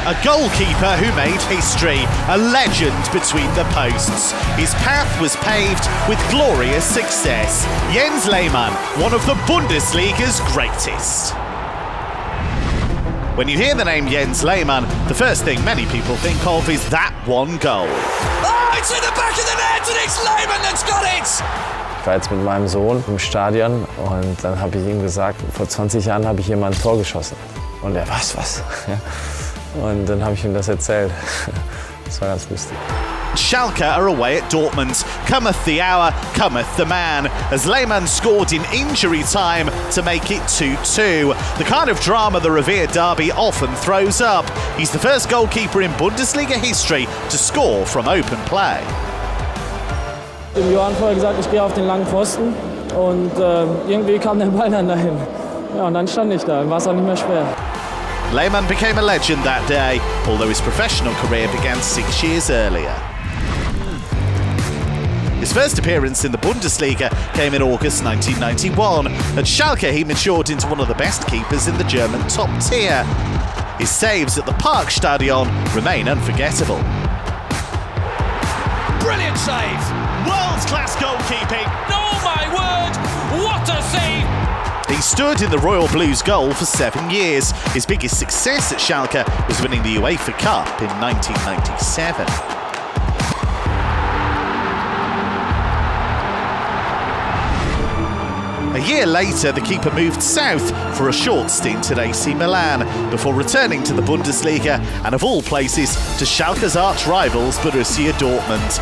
A goalkeeper who made history, a legend between the posts. His path was paved with glorious success. Jens Lehmann, one of the Bundesliga's greatest. When you hear the name Jens Lehmann, the first thing many people think of is that one goal. Oh, it's in the back of the net and it's Lehmann that's got it! Ich war jetzt mit meinem Sohn im Stadion und dann habe ich ihm gesagt, vor 20 Jahren habe ich hier mal ein Tor geschossen. Und er, was? Und dann habe ich ihm das erzählt. Das war ganz lustig. Schalke are away at Dortmund. Cometh the hour, cometh the man, as Lehmann scored in injury time to make it 2-2. The kind of drama the revered derby often throws up. He's the first goalkeeper in Bundesliga history to score from open play. Dem Johann vorher gesagt, ich gehe auf den langen Pfosten und irgendwie kam der Ball dann dahin. Ja, und dann stand ich da, dann war es auch nicht mehr schwer. Lehmann became a legend that day, although his professional career began 6 years earlier. His first appearance in the Bundesliga came in August 1991. At Schalke, he matured into one of the best keepers in the German top tier. His saves at the Parkstadion remain unforgettable. Brilliant save! World-class goalkeeping. Oh my word! What a save! He stood in the Royal Blues goal for 7 years. His biggest success at Schalke was winning the UEFA Cup in 1997. A year later, the keeper moved south for a short stint at AC Milan before returning to the Bundesliga and, of all places, to Schalke's arch-rivals Borussia Dortmund.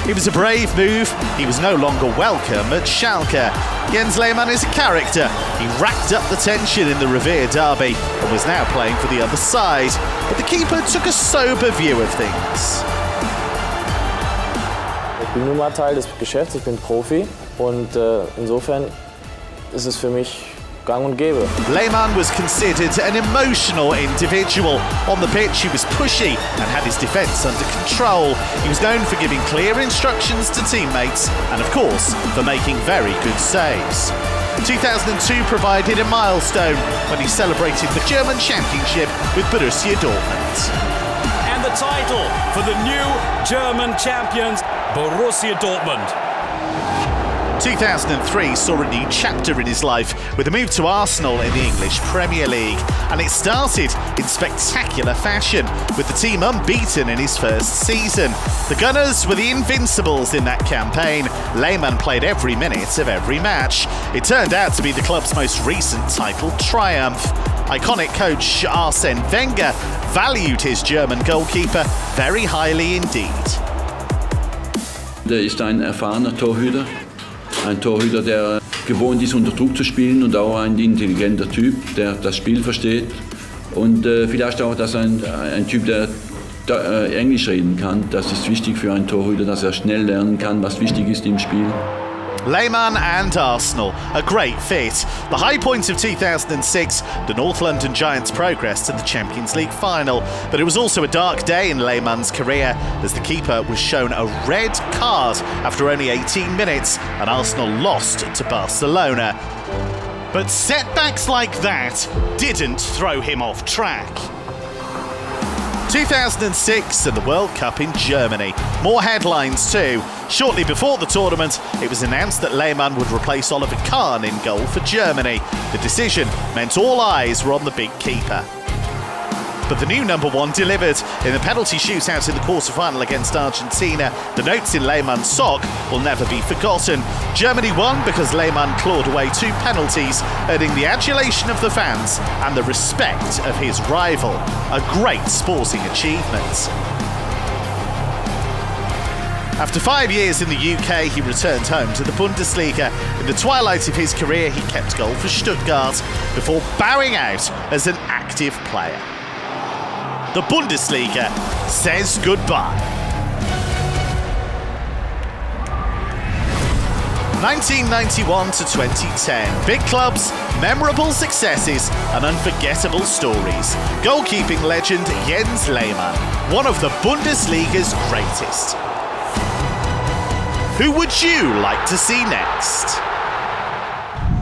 It was a brave move. He was no longer welcome at Schalke. Jens Lehmann is a character. He racked up the tension in the revered derby and was now playing for the other side. But the keeper took a sober view of things. Ich bin nun mal Teil des Geschäfts, ich bin Profi und insofern ist es für mich gang und gäbe. Lehmann was considered an emotional individual. On the pitch, he was pushy and had his defence under control. He was known for giving clear instructions to teammates and, of course, for making very good saves. 2002 provided a milestone when he celebrated the German Championship with Borussia Dortmund. And the title for the new German champions, Borussia Dortmund. 2003 saw a new chapter in his life with a move to Arsenal in the English Premier League, and it started in spectacular fashion with the team unbeaten in his first season. The Gunners were the invincibles in that campaign. Lehmann played every minute of every match. It turned out to be the club's most recent title triumph. Iconic coach Arsene Wenger valued his German goalkeeper very highly indeed. Er ist ein erfahrener Torhüter. Ein Torhüter, der gewohnt ist, unter Druck zu spielen und auch ein intelligenter Typ, der das Spiel versteht. Und vielleicht auch, dass ein Typ, der Englisch reden kann. Das ist wichtig für einen Torhüter, dass er schnell lernen kann, was wichtig ist im Spiel. Lehmann and Arsenal, a great fit. The high point of 2006, the North London Giants' progress to the Champions League final. But it was also a dark day in Lehmann's career as the keeper was shown a red card after only 18 minutes and Arsenal lost to Barcelona. But setbacks like that didn't throw him off track. 2006 and the World Cup in Germany. More headlines too. Shortly before the tournament, it was announced that Lehmann would replace Oliver Kahn in goal for Germany. The decision meant all eyes were on the big keeper. But the new number one delivered. In the penalty shootout in the quarter-final against Argentina, the notes in Lehmann's sock will never be forgotten. Germany won because Lehmann clawed away 2 penalties, earning the adulation of the fans and the respect of his rival. A great sporting achievement. After 5 years in the UK, he returned home to the Bundesliga. In the twilight of his career, he kept goal for Stuttgart before bowing out as an active player. The Bundesliga says goodbye. 1991 to 2010. Big clubs, memorable successes and unforgettable stories. Goalkeeping legend Jens Lehmann, one of the Bundesliga's greatest. Who would you like to see next?